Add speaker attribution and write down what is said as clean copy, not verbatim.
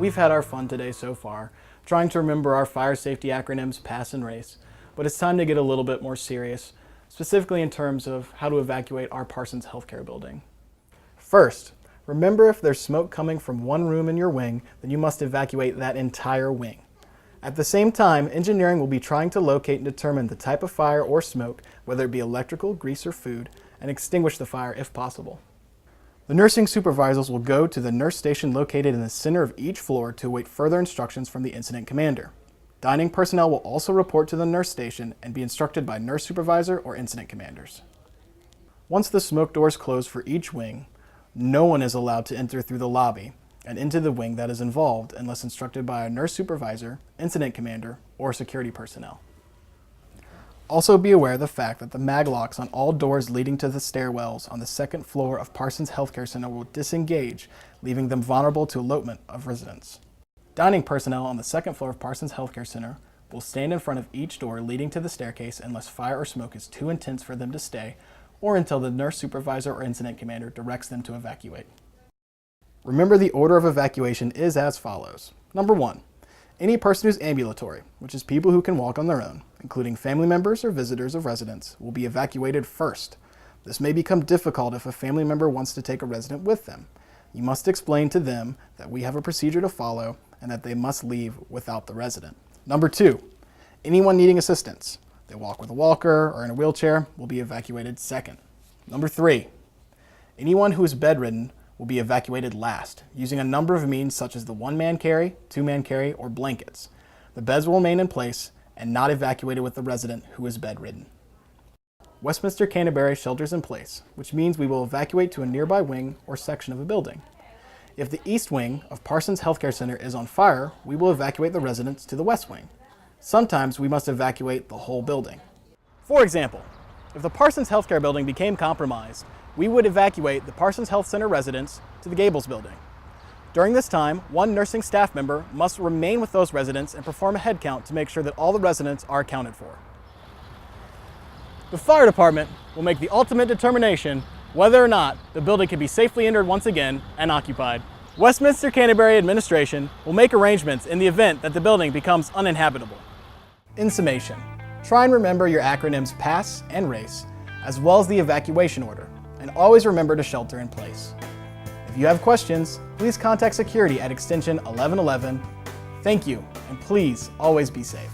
Speaker 1: We've had our fun today so far, trying to remember our fire safety acronyms, PASS and RACE, but it's time to get a little bit more serious, specifically in terms of how to evacuate our Parsons healthcare building. First, remember if there's smoke coming from one room in your wing, then you must evacuate that entire wing. At the same time, engineering will be trying to locate and determine the type of fire or smoke, whether it be electrical, grease, or food, and extinguish the fire if possible. The nursing supervisors will go to the nurse station located in the center of each floor to await further instructions from the incident commander. Dining personnel will also report to the nurse station and be instructed by nurse supervisor or incident commanders. Once the smoke doors close for each wing, no one is allowed to enter through the lobby and into the wing that is involved unless instructed by a nurse supervisor, incident commander, or security personnel. Also be aware of the fact that the mag locks on all doors leading to the stairwells on the second floor of Parsons Healthcare Center will disengage, leaving them vulnerable to elopement of residents. Dining personnel on the second floor of Parsons Healthcare Center will stand in front of each door leading to the staircase unless fire or smoke is too intense for them to stay, or until the nurse supervisor or incident commander directs them to evacuate. Remember, the order of evacuation is as follows. Number 1. Any person who's ambulatory, which is people who can walk on their own, including family members or visitors of residents, will be evacuated first. This may become difficult if a family member wants to take a resident with them. You must explain to them that we have a procedure to follow and that they must leave without the resident. Number 2, anyone needing assistance, they walk with a walker or in a wheelchair, will be evacuated second. Number 3, anyone who is bedridden will be evacuated last, using a number of means such as the one-man carry, two-man carry, or blankets. The beds will remain in place and not evacuated with the resident who is bedridden. Westminster Canterbury shelters in place, which means we will evacuate to a nearby wing or section of a building. If the east wing of Parsons Healthcare Center is on fire, we will evacuate the residents to the west wing. Sometimes we must evacuate the whole building. For example, if the Parsons Healthcare building became compromised, we would evacuate the Parsons Health Center residents to the Gables building. During this time, one nursing staff member must remain with those residents and perform a head count to make sure that all the residents are accounted for. The fire department will make the ultimate determination whether or not the building can be safely entered once again and occupied. Westminster Canterbury administration will make arrangements in the event that the building becomes uninhabitable. In summation, try and remember your acronyms PASS and RACE, as well as the evacuation order, and always remember to shelter in place. If you have questions, please contact security at extension 1111. Thank you, and please always be safe.